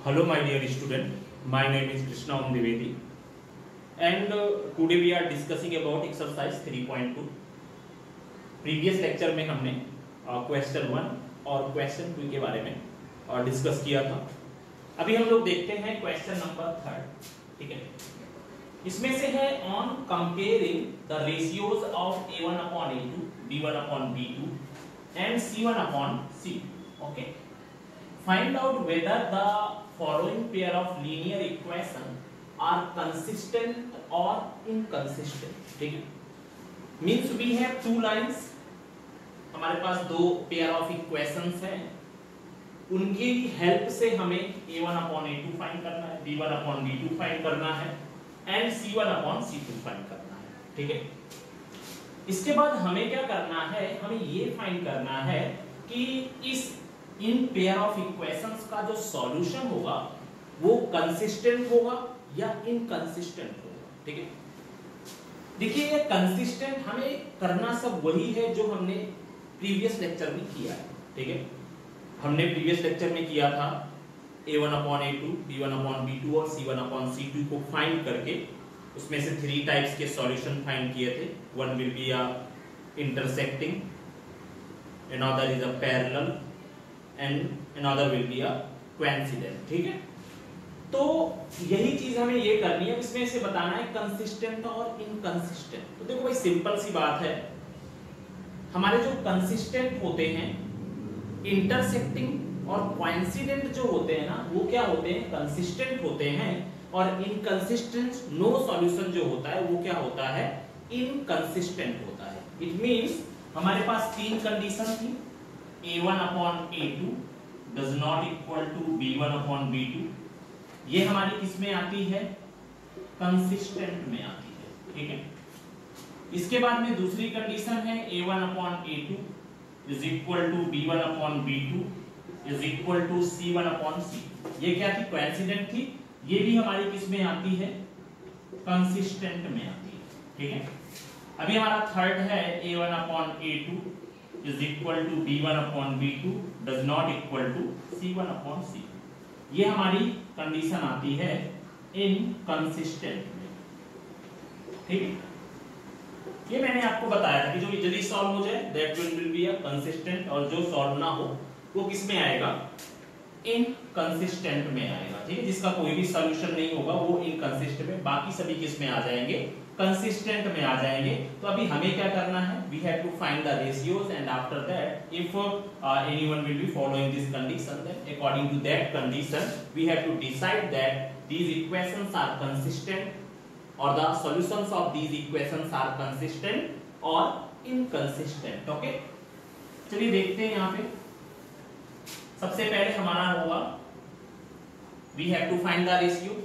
Hello my dear student, my name is Krishna Om Dwivedi and today we are discussing about exercise 3.2. Previous lecture में हमने question 1 और question 2 के बारे में discuss किया था। अभी हम लोग देखते हैं क्वेश्चन नंबर 3, ठीक है। इसमें से है on comparing the ratios of a1 upon a2, b1 upon b2 and c1 upon c2, okay। Find out whether the following pair of linear equation are consistent or inconsistent, ठीक है। Means we have two lines, हमारे पास दो pair of equations हैं, उनकी help से हमें a1 upon a2 find करना है, b1 upon b2 फाइंड करना है and c1 upon c2 find करना है, ठीक है। इसके बाद हमें क्या करना है, हमें ये फाइंड करना है कि इन पेयर ऑफ इक्वेशंस का जो सॉल्यूशन होगा वो कंसिस्टेंट होगा या इनकंसिस्टेंट होगा, ठीक है। देखिए ये कंसिस्टेंट हमें करना सब वही है जो हमने प्रीवियस लेक्चर में किया है, ठीक है। हमने प्रीवियस लेक्चर में किया था a1 upon a2, b1 upon b2 और c1 upon c2 को फाइंड करके उसमें से 3 टाइप्स के सॉल्यूशन फाइंड किए थे। One will be a intersecting, another is a parallel and another will be a coincident, ठीक है। तो यही चीज हमें ये करनी है, इसमें से बताना है कंसिस्टेंट और इनकंसिस्टेंट। तो देखो भाई सिंपल सी बात है, हमारे जो कंसिस्टेंट होते हैं इंटरसेक्टिंग और कोइंसिडेंट जो होते हैं ना वो क्या होते हैं, कंसिस्टेंट होते हैं। और इनकंसिस्टेंट नो सॉल्यूशन जो होता है वो क्या होता है, इनकंसिस्टेंट होता है। इट मींस हमारे पास 3 कंडीशन थी, a1 upon a2 does not equal to b1 upon b2, ये हमारी किस में आती है, कंसिस्टेंट में आती है, ठीक है। इसके बाद में दूसरी कंडीशन है a1 upon a2 is equal to b1 upon b2 is equal to c1 upon c2, ये क्या थी, कोइंसिडेंट थी। ये भी हमारी किस में आती है, कंसिस्टेंट में आती है, ठीक है। अभी हमारा थर्ड है a1 upon a2 is equal to b1 upon b2 does not equal to c1 upon c2, ये हमारी कंडीशन आती है इनकंसिस्टेंट में, ठीक है। ये मैंने आपको बताया था कि जो जल्दी सॉल्व हो जाए that will be a consistent, और जो सॉल्व ना हो वो किस में आएगा, इनकंसिस्टेंट में आएगा, ठीक है। जिसका कोई भी सॉल्यूशन नहीं होगा वो इनकंसिस्टेंट में, बाकी सभी किस में आ जाएंगे, कंसिस्टेंट में आ जाएंगे। तो अभी हमें क्या करना है, we have to find the ratios and after that if anyone will be following this condition, then according to that condition we have to decide that these equations are consistent or the solutions of these equations are consistent or inconsistent, okay। चलिए देखते हैं यहाँ पे। सबसे पहले हमारा होगा we have to find the ratio।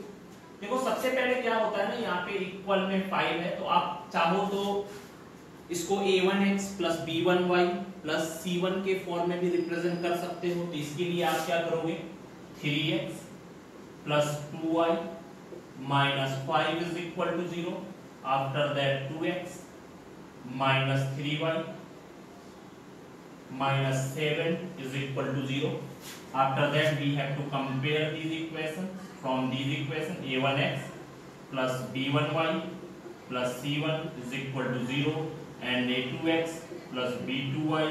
देखो सबसे पहले क्या होता है ना, यहाँ पे इक्वल में 5 है, तो आप चाहो तो इसको a1x plus b1y plus c1 के फॉर्म में भी रिप्रेजेंट कर सकते हो। तो इसके लिए आप क्या करोगे, 3x plus 2y minus 5 is equal to 0, after that 2x minus 3y minus 7 is equal to 0. After that we have to compare these equations. From these equations a1x plus b1y plus c1 is equal to 0 and a2x plus b2y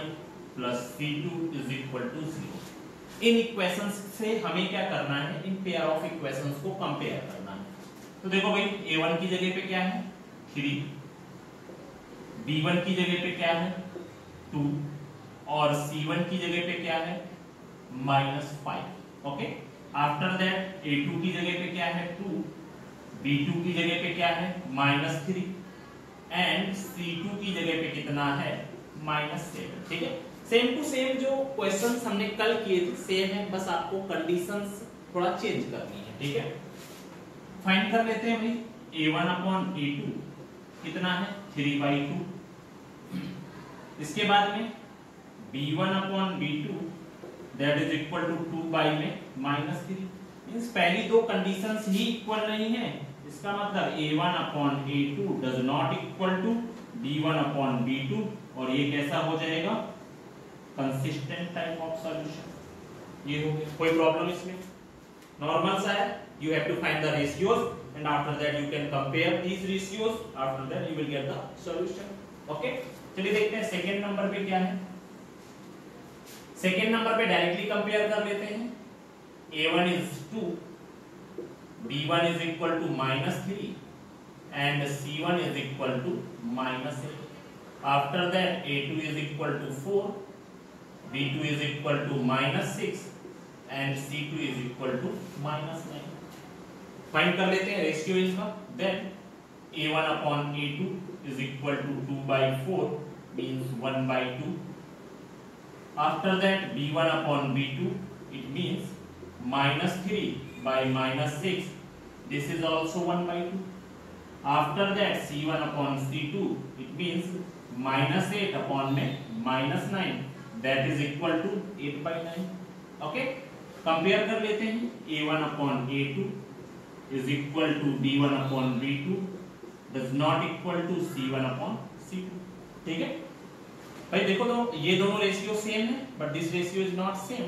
plus c2 is equal to 0. In equations से हमें क्या करना है, in pair of equations को compare करना है। तो देखो भाई a1 की जगह पे क्या है 3, b1 की जगह पे क्या है 2 और c1 की जगह पे क्या है -5, ओके। आफ्टर दैट a2 की जगह पे क्या है 2, b2 की जगह पे क्या है -3 एंड c2 की जगह पे कितना है -7, ठीक है। सेम टू सेम जो क्वेश्चंस हमने कल किए थे सेम है, बस आपको कंडीशंस थोड़ा चेंज करनी है, ठीक है। फाइंड कर लेते हैं भाई a1 upon a2 कितना है 3/2, इसके बाद में b1 upon b2 that is equal to 2 में -3, मींस पहली दो कंडीशंस ही इक्वल नहीं है, इसका मतलब a1 upon a2 does not equal to b1 upon b2, और ये कैसा हो जाएगा, कंसिस्टेंट टाइप ऑफ सॉल्यूशन, ये हो गया। कोई प्रॉब्लम इसमें, नॉर्मल सा है, you have to find the ratios and after that you can compare these ratios, after that you will get the solution. Okay, चलिए देखते हैं सेकंड नंबर पे क्या है। सेकंड नंबर पे डायरेक्टली कंपेयर कर लेते हैं। a1 is 2, b1 is equal to -3 and c1 is equal to -8. After that a2 is equal to 4, b2 is equal to -6 and c2 is equal to -9. Find कर लेते हैं ratio इनका। Then a1 upon a2 is equal to 2/4 means 1/2. After that b1 upon b2 it means -3 by -6, this is also 1/2. After that c1 upon c2 it means -8 upon में -9, that is equal to 8/9. Okay, compare कर लेते हैं। a1 upon a2 is equal to b1 upon b2 does not equal to c1 upon c2. ठीक है भाई, देखो तो ये दोनों रेशियो सेम है but this ratio is not same.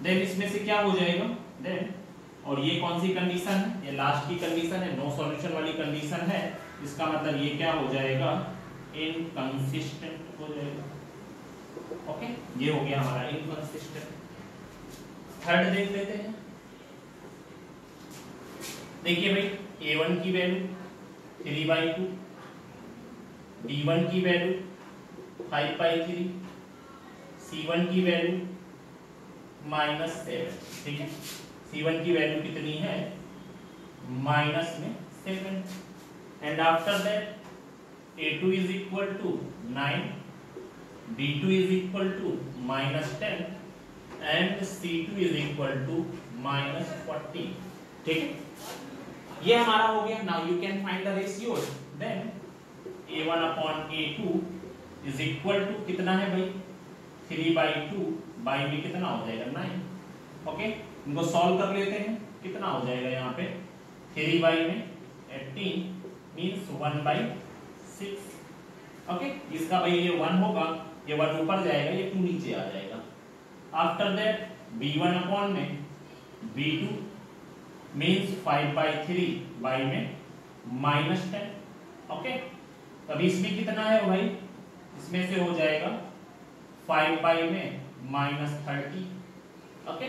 Then इसमें से क्या हो जाएगा, देन और ये कौन सी कंडीशन है, ये लास्ट की कंडीशन है, नो सॉल्यूशन वाली कंडीशन है। इसका मतलब ये क्या हो जाएगा, इनकंसिस्टेंट हो जाएगा। ओके, ये हो गया हमारा इनकंसिस्टेंट। थर्ड देख लेते हैं। देखिए भाई, a1 की वैल्यू 3/2, b1 की वैल्यू 5/3, c1 की वैल्यू -7। ठीक है, c1 की वैल्यू कितनी है, -7 and after that a2 is equal to 9, b2 is equal to -10 and c2 is equal to -40। ठीक है, ये हमारा हो गया। Now you can find the ratios. Then a1 upon a2 is equal to कितना है भाई, 3/2 बाई में कितना हो जाएगा, 9। ओके, इनको सॉल्व कर लेते हैं। कितना हो जाएगा यहाँ पे, 3 बाई में 18 मीन्स 1/6। ओके, इसका भाई ये 1 होगा, ये 1 ऊपर जाएगा, ये 2 नीचे आ जाएगा। आफ्टर दैट b1 अपॉन में b2 मीन्स 5/3 बाई में -10। ओके, तब इसमें कितना है भाई, इसमें से हो जाएगा 5 बाई में -30। ओके,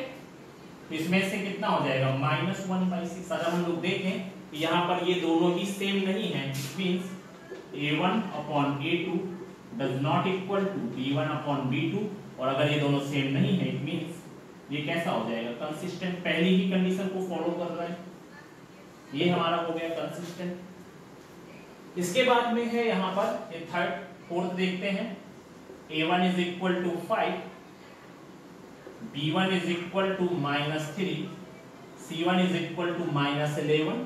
इसमें से कितना हो जाएगा, -1/6। अगर हम लोग देखें यहाँ पर ये दोनों ही सेम नहीं है, it means a1 upon a2 does not equal to b1 upon b2, और अगर ये दोनों सेम नहीं है इट मीन्स ये कैसा हो जाएगा, कंसिस्टेंट। पहली ही कंडीशन को फॉलो कर रहा है, ये हमारा हो गया कंसिस्टेंट। इसके बाद में है यहाँ पर ये थर्ड फोर्थ देखते हैं। a1 is equal to 5, b1 is equal to -3, c1 is equal to -11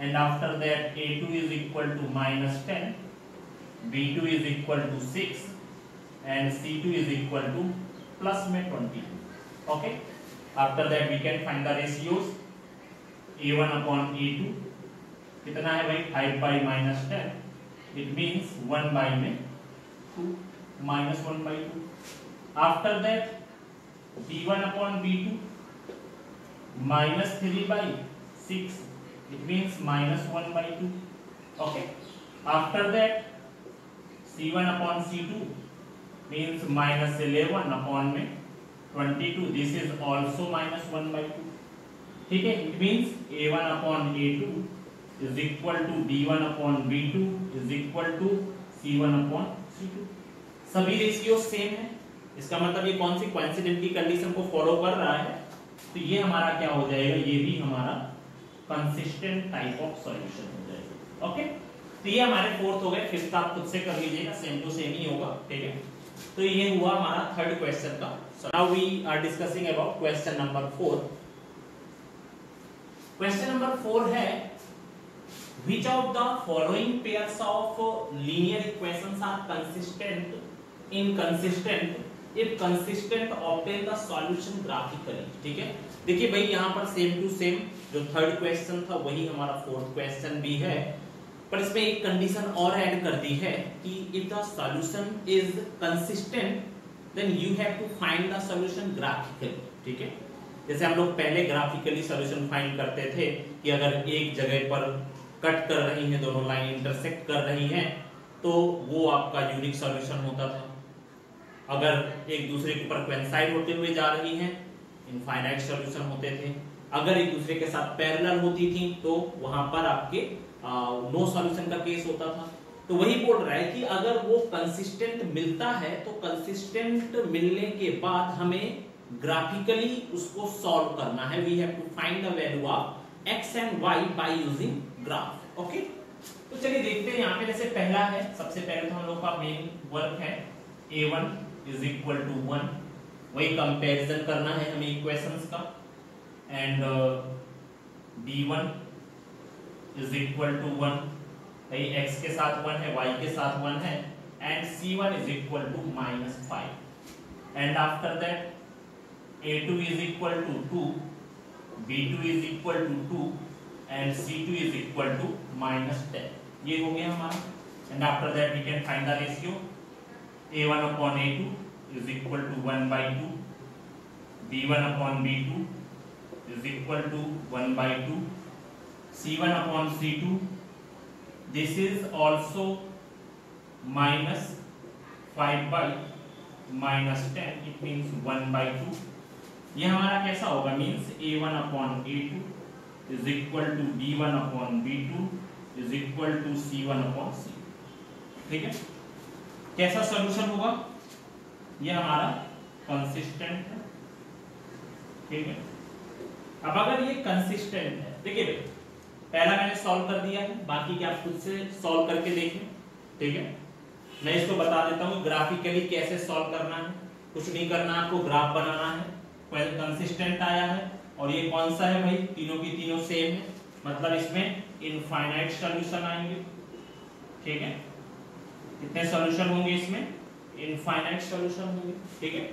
and after that a2 is equal to -10, b2 is equal to 6 and c2 is equal to plus में 20। okay, after that we can find the ratios। a1 upon a2 कितना है भाई, 5 by -10, it means 1 by में 2 -1/2। after that b1 upon b2 -3/6, it means -1/2। okay, after that c1 upon c2 means -11 upon में 22, this is also -1/2। ठीक है, it means a1 upon a2 is equal to b1 upon b2 is equal to c1 upon c2। सभी ratio same है, इसका मतलब ये कौन सी coincident की कंडीशन को फॉलो कर रहा है, तो ये हमारा क्या हो जाएगा, ये भी हमारा कंसिस्टेंट टाइप ऑफ सॉल्यूशन हो जाएगा। ओके, तो ये हमारे फोर्थ हो गए। फिफ्थ आप खुद से कर लीजिएगा, सेम टू सेम ही होगा। ठीक है, तो ये हुआ हमारा थर्ड क्वेश्चन का। Now we are discussing about question number 4। Question number 4 है, which of the following pairs of linear equations are consistent, inconsistent if consistent obtain the solution graphically। ठीक है, देखिए भाई यहाँ पर सेम टू सेम जो third question था वही हमारा फोर्थ क्वेश्चन भी है, पर इसमें एक कंडीशन और ऐड कर दी है कि if the solution is consistent then you have to find the solution graphically। ठीक है, जैसे हम लोग पहले ग्राफिकली सॉल्यूशन फाइंड करते थे कि अगर एक जगह पर कट कर रही हैं, दोनों लाइन इंटरसेक्ट कर रही हैं, तो वो आपका यूनिक सॉल्यूशन होता था। अगर एक दूसरे के ऊपर कोइंसाइड होते हुए जा रही हैं, इनफाइनाइट सॉल्यूशन होते थे। अगर एक दूसरे के साथ पैरेलल होती थी तो वहां पर आपके नो सॉल्यूशन का केस होता था। तो वही बोल रहा है कि अगर वो कंसिस्टेंट मिलता है तो कंसिस्टेंट मिलने के बाद हमें ग्राफिकली उसको सॉल्व करना है। We have to find the value of x and y by using graph. Okay, तो चलिए देखते हैं यहाँ पे। जैसे पहला है, सबसे पहले तो हम लोग का मेन वर्क है a1 इज इक्वल टू 1, वही कंपैरिजन करना है हमें इक्वेशंस का। And b1 is equal to 1, भाई x के साथ 1 है, y के साथ 1 है, and c1 is equal to -5। And after that a2 is equal to 2, b2 is equal to 2 and c2 is equal to -10। ये हो गया हमारा। and after that we can find the ratio a1 upon a2 is equal to 1 by 2, b1 upon b2 is equal to 1 by 2, c1 upon c2, this is also -5 by -10, it means 1 by 2। ये हमारा कैसा होगा, means a1 upon a2 is equal to b1 upon b2 is equal to c1 upon c। ठीक है, कैसा solution होगा, ये हमारा कंसिस्टेंट है। ठीक है, अब अगर ये कंसिस्टेंट है, देखिए पहला मैंने सॉल्व कर दिया है, बाकी क्या आप खुद से सॉल्व करके देखें। ठीक है, मैं इसको बता देता हूँ ग्राफिकली कैसे सॉल्व करना है। कुछ नहीं करना, आपको ग्राफ बनाना है। कंसिस्टेंट आया है और ये कौन सा है भाई, तीनों की तीनों सेम है, मतलब इसमें इनफाइनाइट सॉल्यूशन आएंगे। ठीक है, कितने सॉल्यूशन होंगे इसमें, इनफाइनाइट सॉल्यूशन होंगे। ठीक है,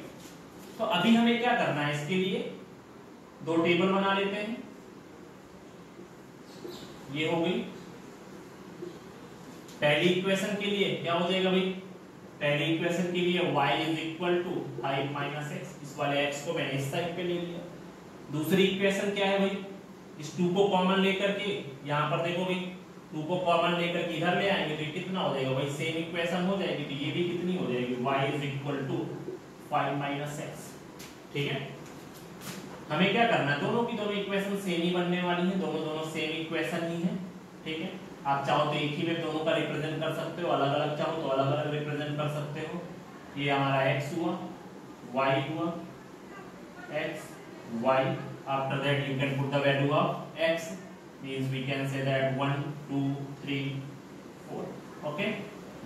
तो अभी हमें क्या करना है, इसके लिए दो टेबल बना लेते हैं। ये हो गई पहली इक्वेशन के लिए, क्या हो जाएगा भाई, पहली इक्वेशन के लिए y is equal to 5 minus x, इस वाले x को मैंने इस साइड पे ले लिया। दूसरी इक्वेशन क्या है भाई, इस 2 को कॉमन लेकर के यहाँ पर देखो भाई, 2 को कॉमन लेकर के इधर ले आएंगे तो ये कितना हो जाएगा भाई, सेम इक्वेशन हो जाएगी। तो ये भी कितनी हो जाएगी, y is equal to 5 minus x. ठीक है, हमें क्या करना है, दोनों की दोनों इक्वेशन सेम ही बनने वाली है, दोनों सेम इक्वेशन ही है। ठीक है, आप चाहो तो एक ही में दोनों का रिप्रेजेंट कर सकते हो, अलग अलग चाहो तो अलग अलग रिप्रेजेंट कर सकते हो। ये हमारा x हुआ, y हुआ, x y, after that you can put the value of x, means we can say that 1 2 3 4। Okay,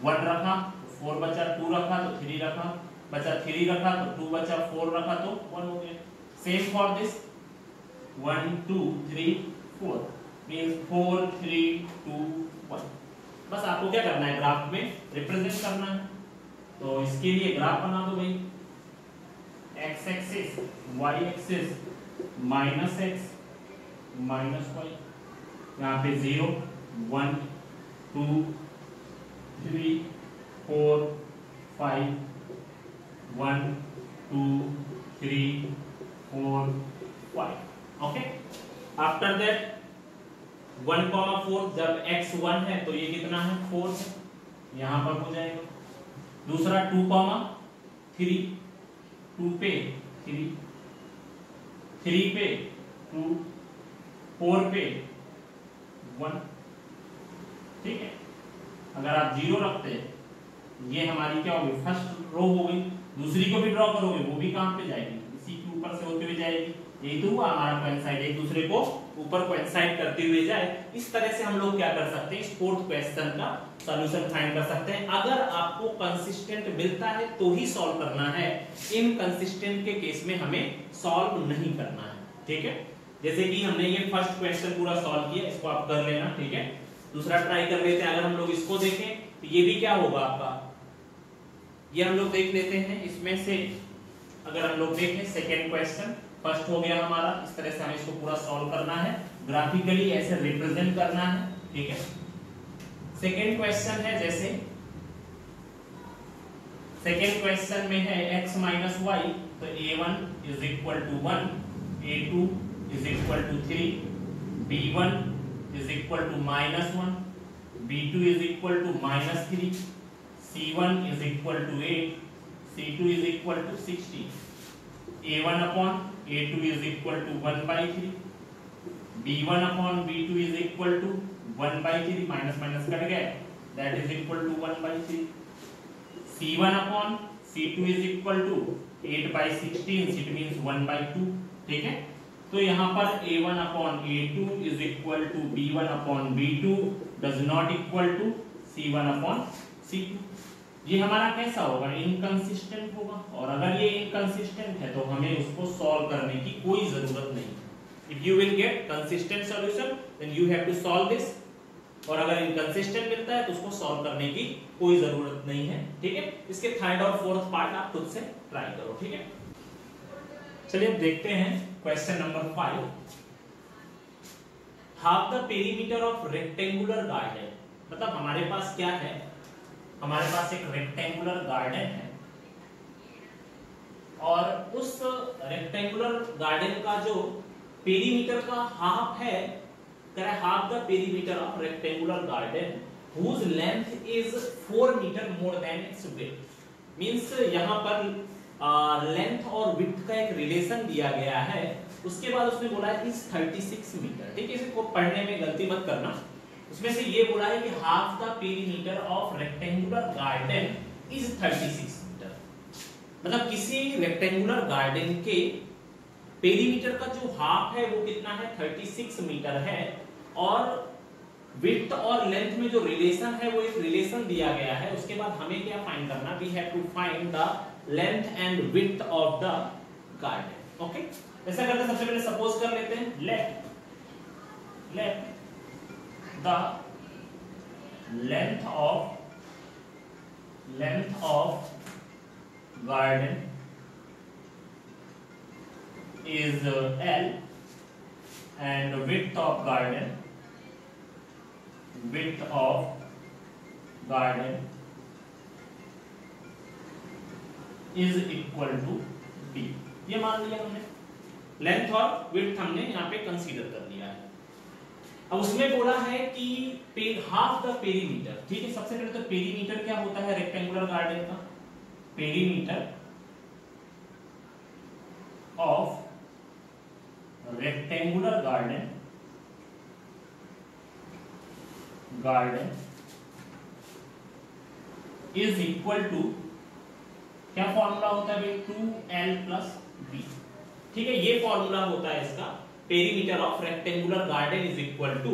1 रखा 4 बचा, 2 रखा तो 3 रखा बचा, 3 रखा तो 2 बचा, 4 रखा तो 1 हो गया। Same for this 1 2 3 4 means 4 3 2 1। बस आपको क्या करना है, ग्राफ में रिप्रेजेंट करना है। तो इसके लिए ग्राफ बना दो भाई, x axis y axis minus x minus y, यहाँ पे 0 1 2 3 4 5 1 2 3 4 5। ओके, आफ्टर दैट 1,4, जब x 1 है तो ये कितना है, 4 है, यहाँ पर हो जाएगा। दूसरा 2,3, 2 पे 3, 3 पे 2, 4 पे 1। ठीक है, अगर आप 0 रखते हैं, ये हमारी क्या होगी, फर्स्ट रो हो गई। दूसरी को भी ड्रॉ करोगे, वो भी कहाँ पे जाएगी, इसी के ऊपर से होते हुए जाएगी। यही तो हुआ हमारा कोइंसाइड, एक दूसरे को ऊपर कोइंसाइड करते हुए जाए। इस तरह से हम लोग क्या कर सकते हैं, इस फोर्थ क्वेश्चन का सॉल्यूशन फाइंड कर सकते हैं। अगर आपको कंसिस्टेंट मिलता है तो ही सॉल्व करना है, इनकंसिस्टेंट के केस में हमें सॉल्व नहीं करना है। ठीक है, जैसे कि हमने ये फर्स्ट क्वेश्चन पूरा सॉल्व किया, इसको आप कर लेना। ठीक है, दूसरा ट्राई कर लेते हैं। अगर हम लोग इसको देखें तो ये भी क्या होगा आपका, ये हम लोग देख लेते हैं। इसमें से अगर हम लोग देखें सेकेंड क्वेश्चन, फर्स्ट हो गया हमारा, इस तरह से हमें इसको पूरा सॉल्व करना है, ग्राफिकली ऐसे रिप्रेजेंट करना है। ठीक है, सेकेंड क्वेश्चन है, जैसे सेकेंड क्वेश्चन में है x माइनस वाई, तो a1 is equal to 1, A2 is equal to 3, B1 is equal to -1, B2 is equal to -3, C1 is equal to 8, C2 is equal to 16, A1 upon A2 is equal to 1 by 3, B1 upon B2 is equal to 1 by 3, minus minus cut गया, that is equal to 1 by 3, C1 upon C2 is equal to 8 by 16, it means 1 by 2, ठीक है। तो यहाँ पर A1 upon A2 is equal to B1 upon B2 does not equal to C1 upon C2। ये हमारा कैसा होगा, inconsistent होगा, और अगर ये इनकंसिस्टेंट है तो हमें उसको सॉल्व करने की कोई जरूरत नहीं। If you will get consistent solution then you have to solve this, और अगर इनकंसिस्टेंट मिलता है तो उसको सॉल्व करने की कोई जरूरत नहीं है, ठीक है। इसके थर्ड और फोर्थ पार्ट आप खुद से ट्राई करो, ठीक है। चलिए अब देखते हैं question number 5। Half the perimeter of rectangular garden, मतलब हमारे पास क्या है, हमारे पास एक रेक्टेंगुलर गार्डन है और उस रेक्टेंगुलर गार्डन का जो पेरीमीटर का हाफ है, half the perimeter of rectangular garden whose length is 4 meter more than its width, means यहाँ पर लेंथ और विड्थ का एक रिलेशन दिया गया है। उसके बाद उसने बोला है इस 36 मीटर, ठीक है। इसको पढ़ने में गलती मत करना, उसमें से ये बोला है कि half the perimeter of rectangular garden is 36 metre, मतलब किसी रेक्टेंगुलर गार्डन के पेरीमीटर का जो हाफ है वो कितना है, 36 मीटर है, और विड्थ और लेंथ में जो रिलेशन है वो एक रिलेशन दिया गया है। उसके बाद हमें क्या फाइंड करना, we have to find the length and width of the garden, okay. ऐसा करते हैं, सबसे पहले सपोज कर लेते हैं, let the length of garden is L and width of garden is equal to B। ये मान लिया हमने, लेंथ और विड्थ हमने यहाँ पे कंसीडर कर लिया है। अब उसमें बोला है कि हाफ द पेरीमीटर, ठीक है। सबसे पहले तो पेरीमीटर क्या होता है रेक्टेंगुलर गार्डन का, perimeter of rectangular garden is equal to, क्या फॉर्मूला होता है भाई, 2L प्लस B, ठीक है। ये फॉर्मूला होता है इसका, perimeter of rectangular garden is equal to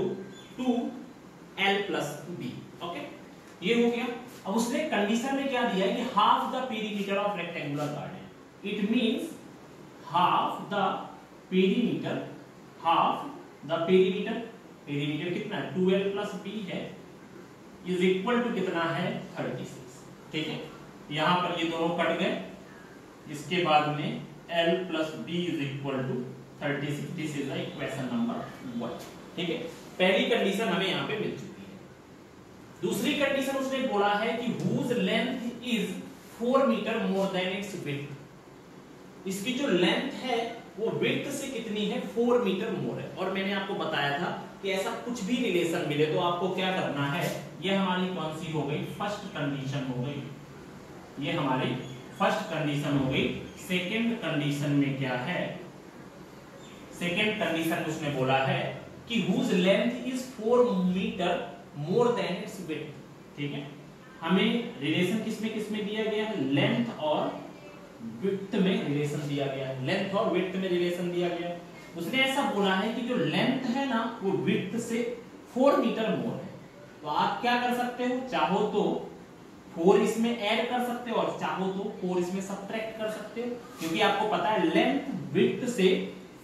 2L plus B, okay. ये हो गया। अब उसने कंडीशन में क्या दिया है कि half the perimeter of rectangular garden, it means half the perimeter perimeter कितना है, 2L प्लस B है, इज इक्वल टू कितना है, 36, ठीक है। यहां पर ये दोनों कट गए, इसके बाद में L plus B is equal to 36, this is the equation number 1, ठीक है। पहली कंडीशन हमें यहाँ पे मिल चुकी है। दूसरी कंडीशन उसने बोला है कि whose length is 4 metre more than its width, इसकी जो लेंथ है वो विड्थ से कितनी है, 4 मीटर मोर है। और मैंने आपको बताया था कि ऐसा कुछ भी रिलेशन मिले तो आपको क्या करना है, ये हमारी कौन सी हो गई, फर्स्ट कंडीशन हो गई, ये हमारी फर्स्ट कंडीशन हो गई। सेकंड कंडीशन में क्या है, सेकंड कंडीशन उसने बोला है कि whose length is 4 metre more than its width, ठीक है। हमें रिलेशन किसमें दिया गया है, लेंथ और विड्थ में रिलेशन दिया गया है, लेंथ और विड्थ में रिलेशन दिया गया है। उसने ऐसा बोला है कि जो लेंथ है ना वो विड्थ से 4 मीटर मोर है। तो आप क्या कर सकते हो, चाहो तो 4 इसमें ऐड कर सकते हो और चाहो तो 4 इसमें सब्ट्रैक्ट कर सकते हो, क्योंकि आपको पता है लेंथ विड्थ से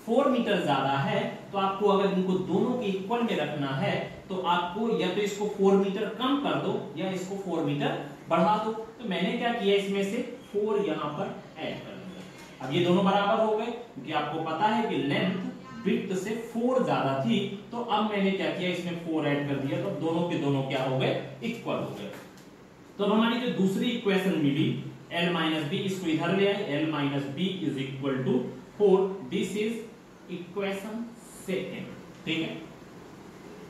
4 मीटर ज्यादा है। तो आपको अगर इनको दोनों के इक्वल में रखना है तो आपको या तो इसको 4 मीटर कम कर दो या इसको 4 मीटर बढ़ा दो। तो मैंने क्या किया, इसमें से 4 यहाँ पर ऐड कर दिया। अब ये दोनों बराबर हो गए, क्योंकि आपको पता है कि लेंथ विड्थ से 4 ज्यादा थी। तो अब मैंने क्या किया, इसमें 4 ऐड कर दिया, तो दोनों के दोनों क्या हो गए, इक्वल हो गए। तो हमारी जो दूसरी इक्वेशन मिली L माइनस बी, इसको इधर ले आए, L minus b is equal to 4, this is equation second. ठीक है,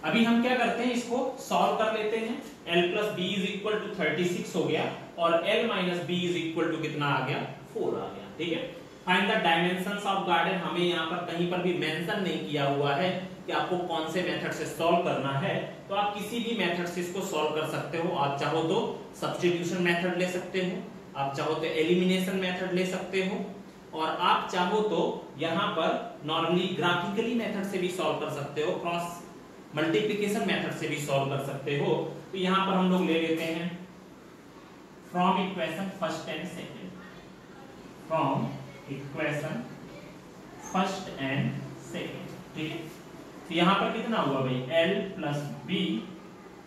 अभी हम क्या करते हैं, इसको सॉल्व कर लेते हैं। l plus b is equal to 36 हो गया और l minus b is equal to कितना आ गया, 4 आ गया। ठीक है, find the dimensions of garden. हमें यहाँ पर कहीं पर भी मेंशन नहीं किया हुआ है कि आपको कौन से मेथड से सॉल्व करना है, तो आप किसी भी मेथड से इसको सॉल्व कर सकते हो। आप चाहो तो सब्स्टिट्यूशन मेथड ले सकते हो, आप चाहो तो एलिमिनेशन मेथड ले सकते हो, और आप चाहो तो यहाँ पर नॉर्मली ग्राफिकली मेथड से भी सॉल्व कर सकते हो, क्रॉस मल्टीप्लिकेशन मेथड से भी सॉल्व कर सकते हो। तो यहाँ पर हम लोग ले लेते हैं from equation first and second, from equation first and second. ठीक है, तो यहाँ पर कितना हुआ भाई, l plus b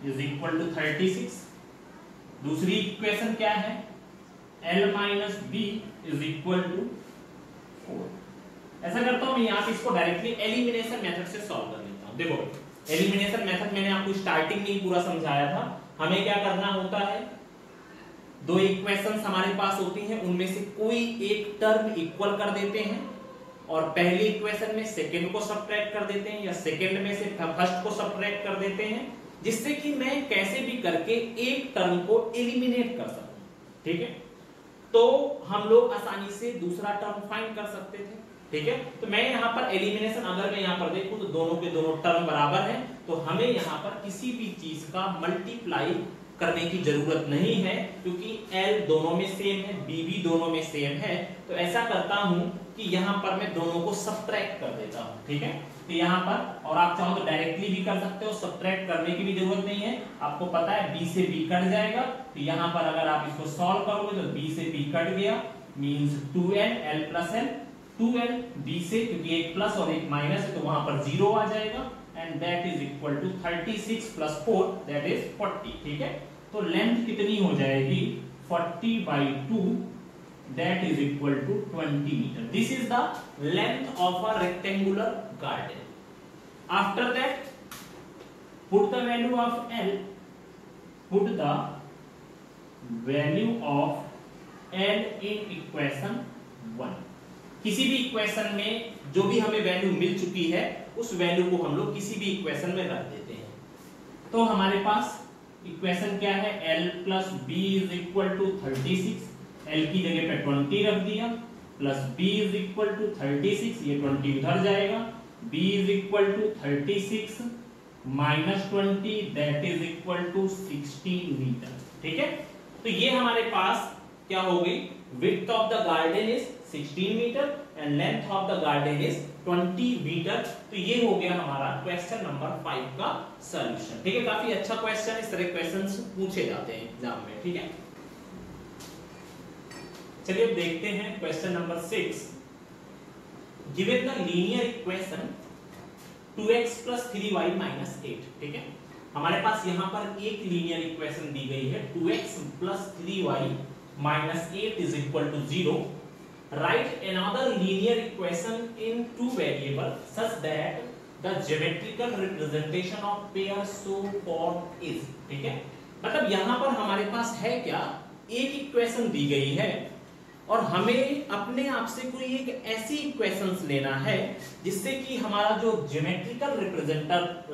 is equal to 36। दूसरी इक्वेशन क्या है, l minus b is equal to 4। ऐसा करता हूं मैं यहाँ पे इसको डायरेक्टली एलिमिनेशन मेथड से सॉल्व कर लेता हूँ। देखो, एलिमिनेशन मेथड मैंने आपको स्टार्टिंग में ही पूरा समझाया था। हमें क्या करना होता है, दो इक्वेशंस हमारे पास होती हैं, उनमें से कोई एक टर्म इक्वल कर देते हैं और पहली इक्वेशन में सेकंड को सब्ट्रैक्ट कर देते हैं, या सेकंड में से फर्स्ट को सब्ट्रैक्ट कर देते हैं, जिससे कि मैं कैसे भी करके एक टर्म को एलिमिनेट कर सकूं। ठीक है, तो हम लोग आसानी से दूसरा टर्म फाइंड कर सकते थे। ठीक है, तो मैं यहाँ पर एलिमिनेशन, अगर मैं यहाँ पर देखूं तो दोनों के दोनों टर्म बराबर हैं, तो हमें यहाँ पर किसी भी चीज का मल्टीप्लाई करने की जरूरत नहीं है, क्योंकि l दोनों में सेम है, b भी दोनों में सेम है। तो ऐसा करता हूं कि यहाँ पर मैं दोनों को सब्ट्रैक्ट कर देता हूं। ठीक है, तो यहाँ पर, और आप चाहो तो डायरेक्टली भी कर सकते हो, सब्ट्रैक्ट करने की भी जरूरत नहीं है। आपको पता है b से b कट जाएगा, तो यहाँ पर अगर आप इसको सॉल्व करोगे तो b से b कट गया, means 2l, l plus l, 2l b से, क्योंकि एक प्लस और एक माइनस है तो वहां पर 0 आ जाएगा, and that is equal to 36 plus 4 that is 40। ठीक है, तो लेंथ कितनी हो जाएगी, 40/2 that is equal to 20 meter. This is the length of a rectangular garden. After that, put the value of L, put the value of L in equation 1. किसी भी equation में जो भी हमें वैल्यू मिल चुकी है, उस वैल्यू को हम लोग किसी भी इक्वेशन में रख देते हैं। तो हमारे पास इक्वेशन क्या है, l plus b is equal to 36, l की जगह पे 20 रख दिया, plus b is equal to 36, ये 20 उधर जाएगा, b is equal to 36 minus 20 that is equal to 16 metre. ठीक है, तो ये हमारे पास क्या हो गई, width of the garden is 16 metre and length of the garden is 20 metre. तो ये हो गया हमारा क्वेश्चन नंबर 5 का सॉल्यूशन। ठीक है, काफी अच्छा क्वेश्चन, इस तरह क्वेश्चंस पूछे जाते हैं एग्जाम में। ठीक है, चलिए अब देखते हैं question number 6। Given the linear equation 2x + 3y - 8। ठीक है, हमारे पास यहाँ पर एक लीनियर इक्वेशन दी गई है, 2x + 3y - 8 is equal to 0. Write another linear equation in two variables such that the geometrical representation of pair so forth is. ठीक है, मतलब यहाँ पर हमारे पास है क्या, एक इक्वेशन दी गई है और हमें अपने आप से कोई एक ऐसी इक्वेशंस लेना है जिससे कि हमारा जो ज्योमेट्रिकल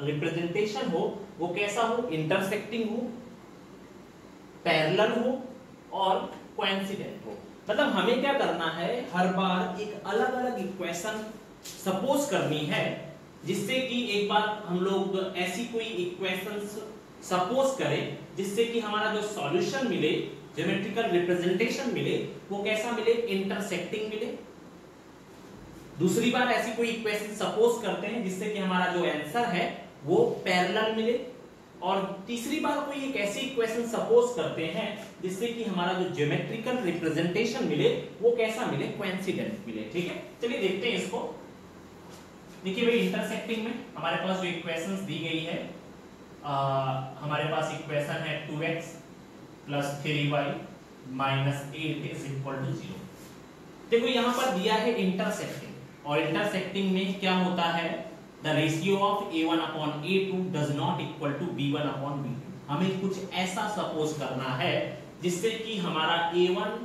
रिप्रेजेंटेशन हो वो कैसा हो, इंटरसेक्टिंग हो, पैरेलल हो और कोइंसिडेंट हो। मतलब हमें क्या करना है, हर बार एक अलग अलग इक्वेशन सपोज करनी है, जिससे कि एक बार हम लोग ऐसी कोई इक्वेशंस सपोज करें जिससे कि हमारा जो सॉल्यूशन मिले, ज्योमेट्रिकल रिप्रेजेंटेशन मिले, वो कैसा मिले, इंटरसेक्टिंग मिले। दूसरी बार ऐसी कोई इक्वेशन सपोज करते हैं जिससे कि हमारा जो आंसर है वो पैरेलल मिले, और तीसरी बार कोई एक ऐसी इक्वेशन सपोज करते हैं जिससे कि हमारा जो ज्योमेट्रिकल रिप्रेजेंटेशन मिले वो कैसा मिले, कोइंसिडेंट मिले। ठीक है, चलिए देखते हैं इसको। देखिए भाई, इंटरसेक्टिंग में हमारे पास जो इक्वेशंस दी गई है, हमारे पास इक्वेशन है 2x + 3y - 8 is equal to 0। देखो यहाँ पर दिया है इंटरसेक्टिंग, और इंटरसेक्टिंग में क्या होता है, the ratio of a1 upon a2 does not equal to b1 upon b2। हमें कुछ ऐसा सपोज करना है जिससे कि हमारा a1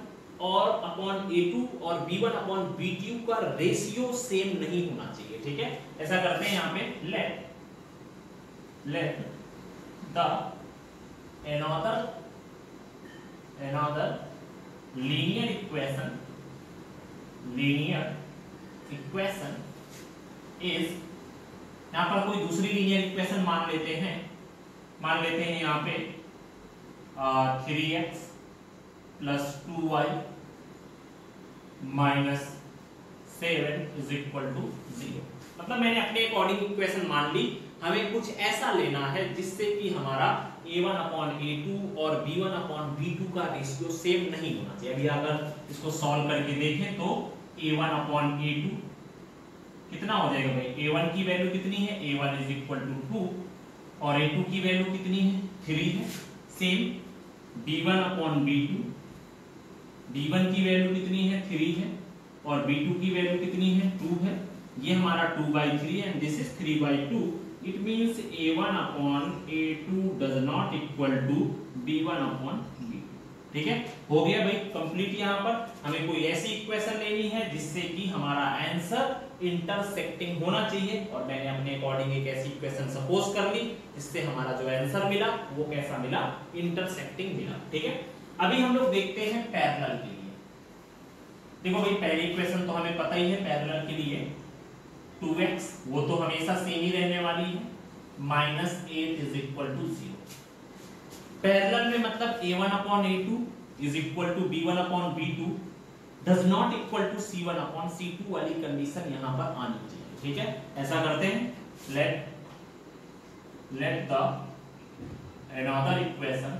और अपॉन a2 और b1 अपॉन b2 का रेशियो सेम नहीं होना चाहिए। ठीक है। ऐसा करते हैं यहाँ पे, let the another linear equation is, यहाँ पर कोई दूसरी लीनियर इक्वेशन मान लेते हैं यहाँ पे 3x plus 2y minus 7 is equal to 0। मतलब मैंने अपने अकॉर्डिंग इक्वेशन मान ली, हमें कुछ ऐसा लेना है जिससे कि हमारा a1/a2 और b1/b2 का रेशियो सेम नहीं होना चाहिए। अभी अगर इसको सॉल्व करके देखें तो a1/a2 कितना हो जाएगा भाई, a1 की वैल्यू कितनी है, a1 is equal to 2 और a2 की वैल्यू कितनी है, 3 है। सेम b1/b2, b1 की वैल्यू कितनी है, 3 है और b2 की वैल्यू कितनी है, 2 है। ये हमारा 2/3 and this is 3/2। It means a1/a2 does not equal to b1/b2। ठीक है, हो गया भाई कंप्लीट। यहाँ पर हमें कोई ऐसी इक्वेशन लेनी है जिससे कि हमारा आंसर इंटरसेक्टिंग होना चाहिए, और मैंने अपने अकॉर्डिंग एक ऐसी इक्वेशन सपोज कर ली जिससे हमारा जो आंसर मिला वो कैसा मिला, इंटरसेक्टिंग मिला। ठीक है, अभी हम लोग देखते हैं पैरेलल के लिए। देखो भाई पहली इक्वेशन तो हमें पता ही है पैरेलल के लिए, 2x वो तो हमेशा सेम ही रहने वाली है, -8 इज इक्वल टू 0। पैरेलल में मतलब a1/a2 is equal to b1/b2 does not equal to c1/c2 वाली कंडीशन यहां पर आनी चाहिए। ठीक है, ऐसा करते हैं, let the another equation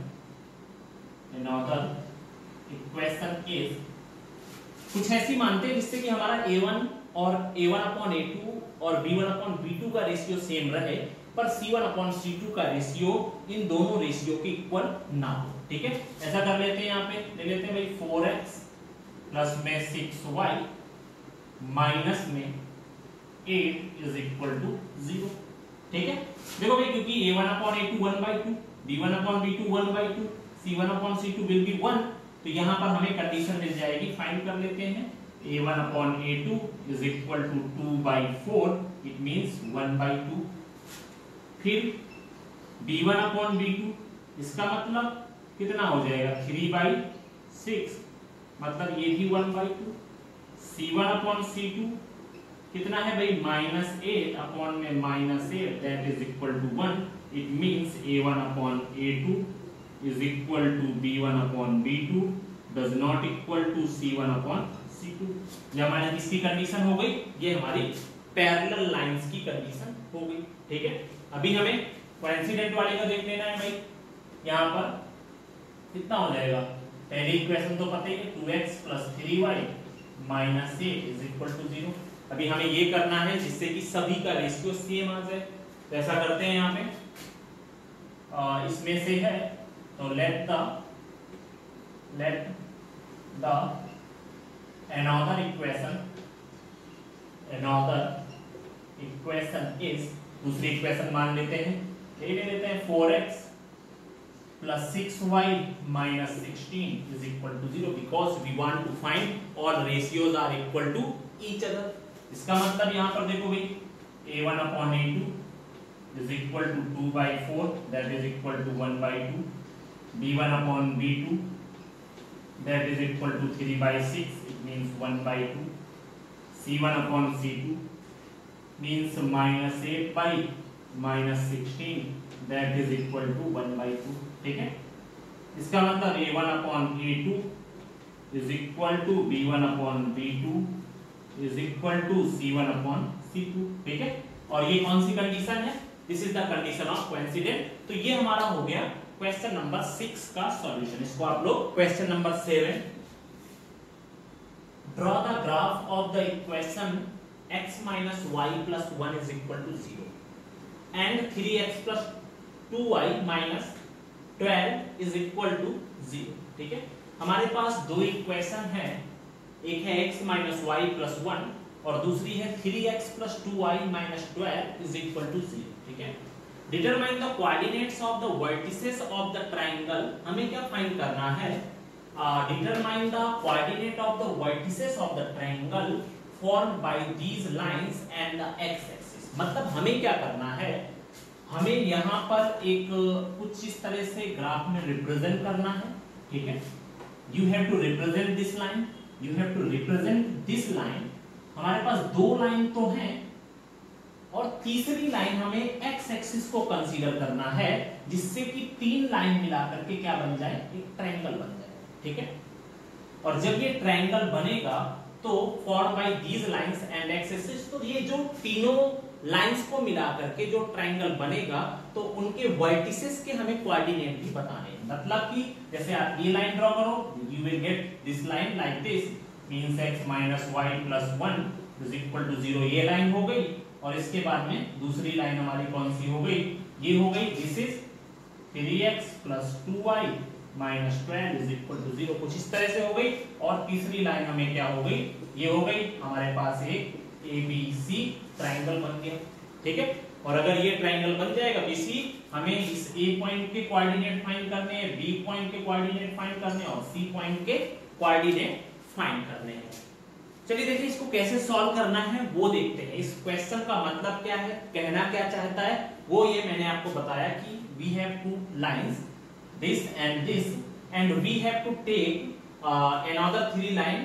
is, कुछ ऐसी मानते हैं जिससे कि हमारा a1 और a1/a2 और b1/b2 का रेशियो सेम रहे, पर c1/c2 का रेशियो इन दोनों रेशियो के इक्वल ना हो। ठीक है, ऐसा कर लेते हैं, यहाँ पे ले लेते हैं भाई 4x प्लस में 6y माइनस में 8 इज इक्वल टू 0। ठीक है, देखो भाई क्योंकि a1/a2 1/2, b1/b2 1/2, c1/c2 will be 1, तो यहाँ पर हमें कंडीशन मिल जाएगी, फाइंड कर लेते हैं। a1/a2 is equal to 2/4, it means 1/2। फिर b1/b2 इसका मतलब कितना हो जाएगा, 3/6, मतलब ये भी 1/2। c1/c2 कितना है भाई, -8/8 that is equal to 1। It means a1/a2 is equal to b1/b2 does not equal to c1/c2। ये हमारी किसकी कंडीशन हो गई, ये हमारी पैरेलल लाइंस की कंडीशन हो गई। ठीक है, अभी हमें कोइंसिडेंट वाले का देख लेना है भाई। यहाँ पर कितना हो जाएगा, पहली इक्वेशन तो पता ही है, 2x plus 3y minus 8 is equal to 0। अभी हमें ये करना है जिससे कि सभी का रेशियो सेम आ जाए, तो ऐसा करते हैं यहाँ पे, इसमें से है तो let the another equation is, दूसरी इक्वेशन मान लेते हैं, ले लेते हैं 4x plus 6y minus 16 is equal to 0 because we want to find all ratios are equal to each other। इसका मतलब यहाँ पर देखो भाई a1/a2 is equal to 2/4 that is equal to 1/2, b1/b2 that is equal to 3/6 it means 1/2, c1/c2 means -8/16 that is equal to 1/2। ठीक है, इसका मतलब a1/a2 is equal to b1/b2 is equal to c1/c2। ठीक है, और ये कौन सी कंडीशन है, this is the condition of coincident. तो ये हमारा हो गया क्वेश्चन नंबर 6 का सॉल्यूशन। इसको आप लोग question number 7, draw the graph of the equation x minus y plus 1 is equal to 0 and 3x plus 2y minus 12 is equal to 0। ठीक है, हमारे पास दो इक्वेशन है, एक है x minus y plus 1 और दूसरी है 3x plus 2y minus 12 is equal to 0। ठीक है, determine the coordinates of the vertices of the triangle. हमें क्या फाइंड करना है, determine the coordinate of the vertices of the triangle formed by these lines and the x-axis। मतलब हमें क्या करना है, हमें यहाँ पर एक कुछ इस तरह से ग्राफ में रिप्रेजेंट करना है, ठीक है। You have to represent this line, you have to represent this line। हमारे पास दो लाइन तो हैं और तीसरी लाइन हमें x एक्सिस को कंसीडर करना है, जिससे कि तीन लाइन मिलाकर के क्या बन जाए, एक ट्रायंगल बन जाए, ठीक है। और जब ये ट्रायंगल बनेगा तो form by these lines and x axis, तो ये जो तीनों लाइंस को मिलाकर के जो ट्रायंगल बनेगा तो उनके वर्टिसेस के हमें कोऑर्डिनेट भी बताने हैं। मतलब कि जैसे आप ये लाइन ड्रॉ करो, you will get this line like this, means x minus y plus 1 is equal to 0। ये लाइन हो गई और इसके बाद में दूसरी लाइन हमारी कौन सी हो गई, ये हो गई, this is 3x plus 2y minus 12 is equal to 0। कुछ इस तरह से हो गई। और तीसरी लाइन हमें क्या हो गई, ये हो गई, हमारे पास एक ABC ट्रायंगल बन गया, ठीक है। और अगर ये ट्रायंगल बन जाएगा BC, हमें इस A पॉइंट के कोऑर्डिनेट फाइंड करने हैं, B पॉइंट के कोऑर्डिनेट फाइंड करने हैं और C पॉइंट के कोऑर्डिनेट फाइंड करने हैं। चलिए देखिए इसको कैसे सॉल्व करना है वो देखते हैं। इस क्वेश्चन का मतलब क्या है, कहना क्या चाहता है, वो ये मैंने आपको बताया कि we have two lines, this and we have to take another three line,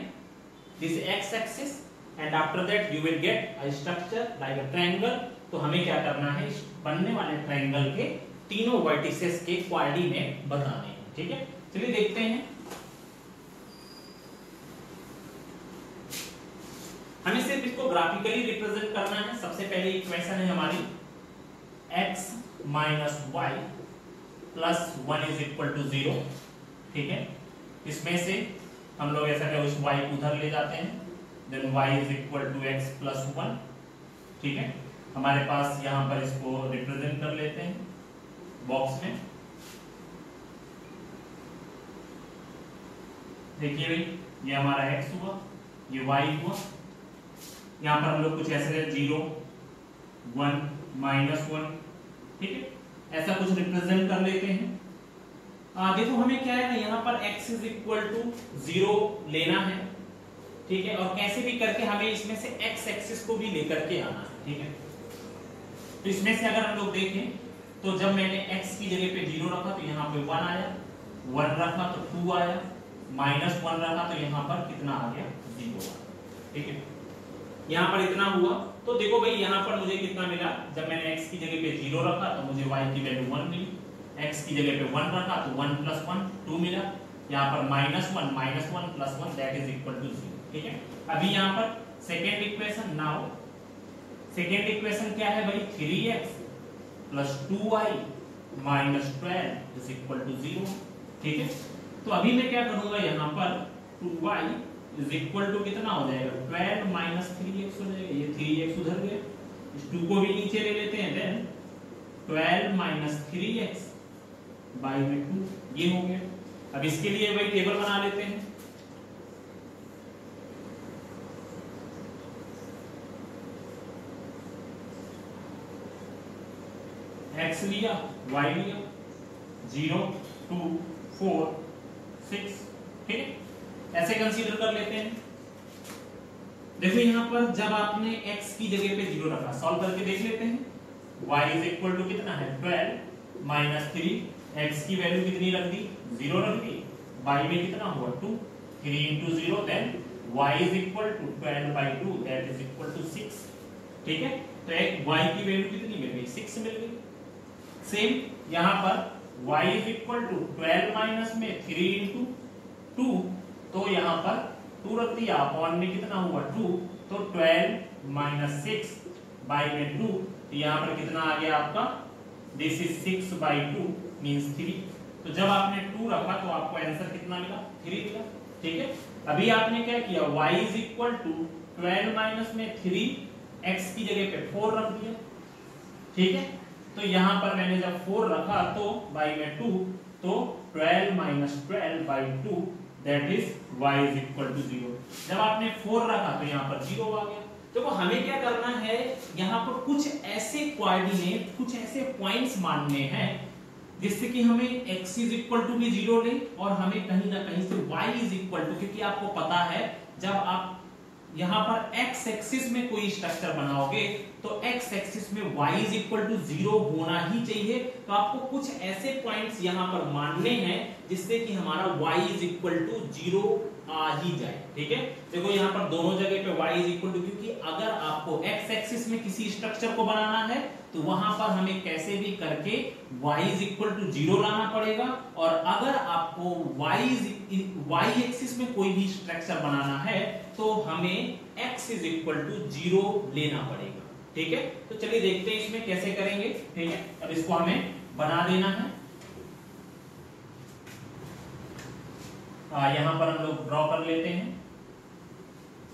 this x axis, and after that you will get a structure like a triangle। तो हमें क्या करना है, इस बनने वाले ट्रायंगल के तीनों वर्टिसेस के कोऑर्डिनेट बताने हैं, ठीक है। चलिए देखते हैं। हमें सिर्फ इसको ग्राफिकली रिप्रेजेंट करना है। सबसे पहले इक्वेशन है हमारी x minus y plus 1 is equal to 0, ठीक है। इसमें से हम लोग ऐसा करें, उस y को उधर ले जाते हैं, then y is equal to x plus 1, ठीक है। हमारे पास यहाँ पर इसको रिप्रेजेंट कर लेते हैं बॉक्स में। देखिए भाई, ये हमारा x हुआ, ये y हुआ। यहाँ पर हम लोग कुछ ऐसे 0 1 -1, ठीक है, ऐसा कुछ रिप्रेजेंट कर लेते हैं। देखो हमें क्या है ना, यहाँ पर x इज इक्वल टू 0 लेना है, ठीक है। और कैसे भी करके हमें इसमें से x एक्सिस को भी लेकर के आना है, ठीक है। तो इसमें से अगर हम लोग देखें तो जब मैंने x की जगह पे 0 रखा तो यहाँ पे 1 आया, 1 रखा तो 2 आया, -1 रखा तो यहाँ पर कितना आ गया, 0 आया, ठीक है। यहाँ पर इतना हुआ तो देखो भाई यहाँ पर मुझे कितना मिला, जब मैंने x की जगह पे 0 रखा तो मुझे y की वैल्यू 1 मिली, x की जगह पे 1 रखा तो 1 + 1 2 मिला, यहाँ पर -1 + 1 दैट इज इक्वल टू 0, ठीक है। अभी यहाँ पर second equation, now second equation क्या है भाई, 3x + 2y - 12 is equal to 0, ठीक है। तो अभी मैं क्या करूंगा, यहाँ पर 2y इज इक्वल टू कितना हो जाएगा, 12 - 3x हो जाएगा। ये 3x उधर गया, इस 2 को भी नीचे ले लेते हैं, देन 12 - 3x बाई में 2, ये हो गया। अब इसके लिए भाई टेबल बना लेते हैं। x लिया, y लिया, 0 2 4 6, ठीक है, ऐसे कंसीडर कर लेते हैं। देखो यहाँ पर जब आपने x की जगह पे 0 रखा, सॉल्व करके देख लेते हैं। y इज इक्वल टू कितना है, 12 - 3, x की वैल्यू कितनी रख दी, 0 रख दी, y में कितना हुआ 2, 3 × 0, then y is equal to 12/2 that is equal to 6, ठीक है। तो एक y की वैल्यू कितनी मिल गई, 6 मिल गई। सेम यहाँ पर y इज इक्वल टू 12 - में 3 × 2, तो यहाँ पर 2 रख दिया, अपॉन में कितना हुआ 2, तो 12 - 6 बाई में 2, तो यहाँ पर कितना आ गया आपका, दिस इज 6/2 मींस 3। तो जब आपने 2 रखा तो आपको आंसर कितना मिला, 3 मिला, ठीक है। अभी आपने क्या किया, y इज इक्वल टू 12 - में 3, x की जगह पे 4 रख दिया, ठीक है। तो यहाँ पर मैंने जब 4 रखा तो बाई में 2, तो 12 - 12/2 that is y is equal to 0। जब आपने 4 रखा तो यहाँ पर 0 आ गया। देखो हमें क्या करना है, यहाँ पर कुछ ऐसे कोऑर्डिनेट, कुछ ऐसे पॉइंट्स मानने हैं जिससे कि हमें x इज इक्वल टू भी 0 ले और हमें कहीं ना कहीं से y इज इक्वल टू, क्योंकि आपको पता है जब आप यहाँ पर एक्स एक्सिस में कोई स्ट्रक्चर बनाओगे तो एक्स एक्सिस में y इज इक्वल टू 0 होना ही चाहिए। तो आपको कुछ ऐसे पॉइंट्स यहाँ पर मानने हैं जिससे कि हमारा y इज इक्वल टू 0 आ ही जाए। ठीक है, देखो यहाँ पर दोनों जगह पे y इज इक्वल टू, क्योंकि अगर आपको x एक्सिस में किसी स्ट्रक्चर को बनाना है तो वहां पर हमें कैसे भी करके y इज इक्वल टू 0 लाना पड़ेगा, और अगर आपको y एक्सिस में कोई भी स्ट्रक्चर बनाना है तो हमें x इज इक्वल टू 0 लेना पड़ेगा। ठीक है, तो चलिए देखते हैं इसमें कैसे करेंगे। ठीक है, अब इसको हमें बना देना है। यहां पर हम लोग ड्रॉ कर लेते हैं।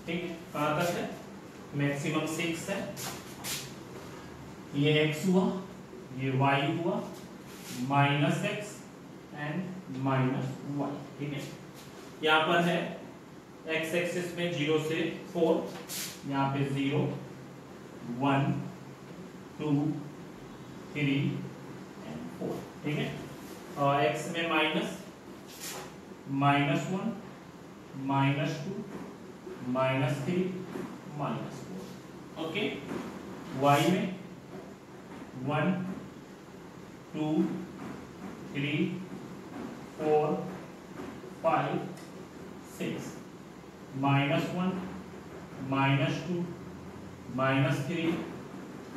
ठीक है, कहां तक है? मैक्सिमम 6 है, ये x हुआ, ये y हुआ, minus x and minus y। ठीक है, यहाँ पर है x एक्सिस में 0 से 4, यहाँ पे 0 1 2 3 एंड 4। ठीक है, और x में माइनस -1 -2 -3 -4। ओके, y में 1 2 3 4 5 6 -1 -2 -3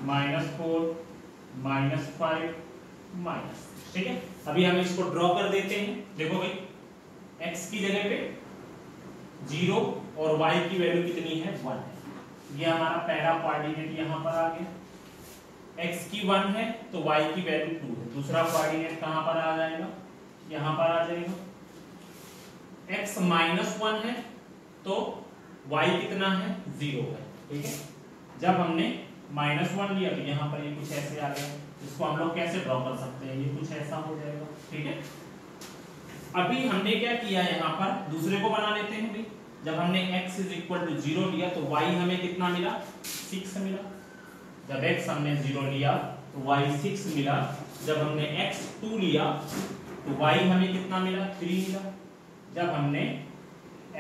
-4 -5 माइनस। ठीक है, अभी हम इसको ड्रॉ कर देते हैं। देखो भाई, x की जगह पे 0 और y की वैल्यू कितनी है? 1 है। ये हमारा पहला कोऑर्डिनेट यहाँ पर आ गया। x की 1 है तो y की वैल्यू 2 है। दूसरा कोऑर्डिनेट कहां पर आ जाएगा? यहां पर आ जाएगा। x -1 है तो y कितना है? 0 है। ठीक है, जब हमने -1 लिया तो यहाँ पर ये कुछ ऐसे आ गया। इसको हम लोग कैसे ड्रॉ कर सकते हैं? ये कुछ ऐसा हो जाएगा। ठीक है, अभी हमने क्या किया, यहाँ पर दूसरे को बना लेते हैं भाई। जब हमने x इज इक्वल टू 0 लिया तो y हमें कितना मिला? 6 मिला। जब x हमने 0 लिया तो y 6 मिला। जब हमने x 2 लिया तो y हमें कितना मिला? 3 मिला। जब हमने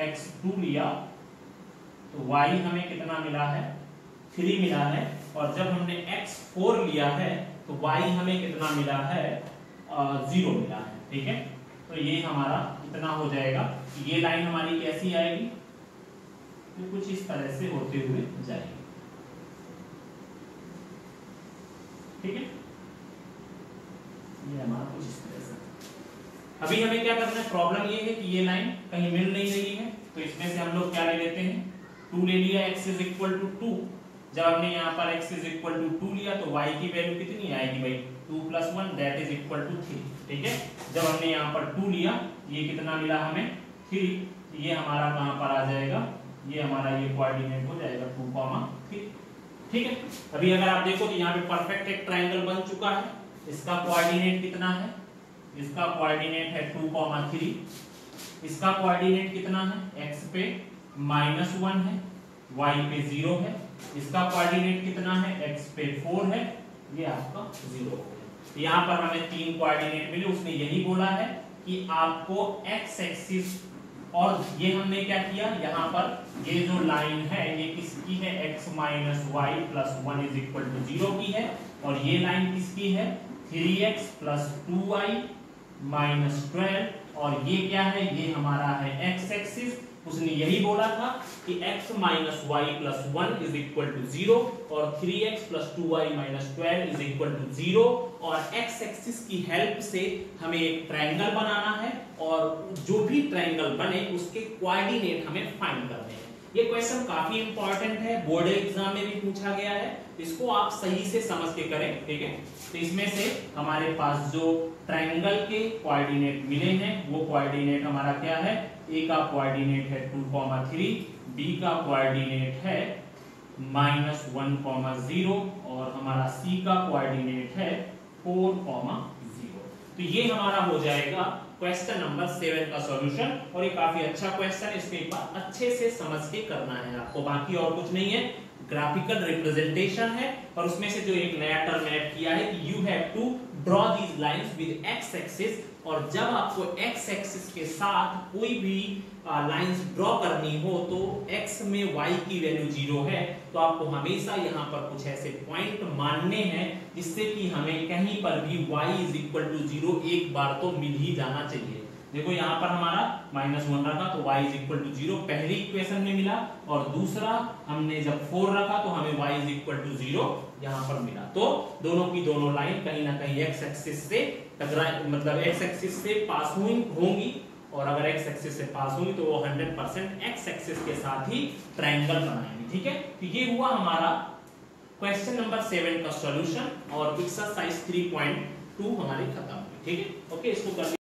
x 2 लिया तो y हमें कितना मिला है? 3 मिला है। और जब हमने x 4 लिया है तो y हमें कितना मिला है? 0 मिला है। ठीक है, तो ये हमारा कितना हो जाएगा? ये लाइन हमारी कैसी आएगी? तो कुछ इस तरह से होते हुए जाएगी। ठीक है, ये हमारा कुछ इस तरह से। अभी हमें क्या करना है? प्रॉब्लम ये है कि ये लाइन कहीं मिल नहीं रही है, तो इसमें से हम लोग क्या ले लेते हैं? 2 ले लिया, x इज इक्वल टू 2। जब हमने यहाँ पर x इज इक्वल टू 2 लिया तो y की वैल्यू कितनी आएगी भाई? 2 + 1 दैट इज इक्वल टू 3। ठीक है, जब हमने यहाँ पर 2 लिया, ये कितना मिला हमें? 3। ये हमारा कहाँ पर आ जाएगा? ये हमारा ये कोऑर्डिनेट हो जाएगा 2, 3। ठीक है, अभी अगर आप देखो तो यहाँ पे परफेक्ट एक ट्रायंगल बन चुका है। इसका कोऑर्डिनेट कितना है? इसका कोऑर्डिनेट है 2, 3। इसका कोऑर्डिनेट कितना है? x पे -1 है, y पे 0 है। इसका कोऑर्डिनेट कितना है? x पे 4 है, ये आपका 0 हो गया। यहाँ पर हमें 3 कोऑर्डिनेट मिले। उसने यही बोला है कि आपको x एक्सिस, और ये हमने क्या किया, यहाँ पर ये जो लाइन है ये किसकी है? x - y + 1 is equal to 0 की है। और ये लाइन किसकी है? 3x + 2y - 12। और ये क्या है? ये हमारा है x एक्सिस। उसने यही बोला था कि x - y + 1 is equal to 0 और 3x + 2y - 12 is equal to 0। और x एक्सिस की हेल्प से हमें एक ट्रायंगल बनाना है, और जो भी ट्रायंगल बने उसके कोऑर्डिनेट हमें फाइंड करने हैं। ये क्वेश्चन काफी इंपॉर्टेंट है, बोर्ड एग्जाम में भी पूछा गया है। इसको आप सही से समझ के करें। ठीक है, तो इसमें से हमारे पास जो ट्रायंगल के कोऑर्डिनेट मिले हैं वो कोऑर्डिनेट हमारा क्या है? ए का कोऑर्डिनेट है 2, 3, बी का कोऑर्डिनेट है -1, 0 और हमारा सी का कोऑर्डिनेट है 4, 0। तो ये हमारा हो जाएगा क्वेश्चन नंबर 7 का सॉल्यूशन। और ये काफी अच्छा क्वेश्चन है, इसको एक बार अच्छे से समझ के करना है आपको, बाकी और कुछ नहीं है। ग्राफिकल रिप्रेजेंटेशन है और उसमें से जो एक नया टर्म ऐड किया है कि you have to draw these lines with x axis, और जब आपको एक्स एक्सिस के साथ कोई भी लाइंस ड्रॉ करनी हो तो एक्स में वाई की वैल्यू 0 है, तो आपको हमेशा यहाँ पर कुछ ऐसे पॉइंट मानने हैं जिससे कि हमें कहीं पर भी y इज इक्वल टू 0 एक बार तो मिल ही जाना चाहिए। देखो यहाँ पर हमारा -1 रखा तो y इज इक्वल टू 0 पहली इक्वेशन में मिला, और दूसरा हमने जब 4 रखा तो हमें y इज इक्वल टू 0 यहाँ पर मिला। तो दोनों की दोनों लाइन कहीं ना कहीं x एक्सिस से मतलब x एक्सिस से पास होंगी, और अगर x एक्सिस से पास होंगी तो वो 100% x एक्सिस के साथ ही ट्रायंगल बनाएंगे। ठीक है, तो ये हुआ हमारा क्वेश्चन नंबर 7 का सॉल्यूशन, और एक्सरसाइज 3.2 हमारी खत्म हुई। ठीक है, ओके, इसको कर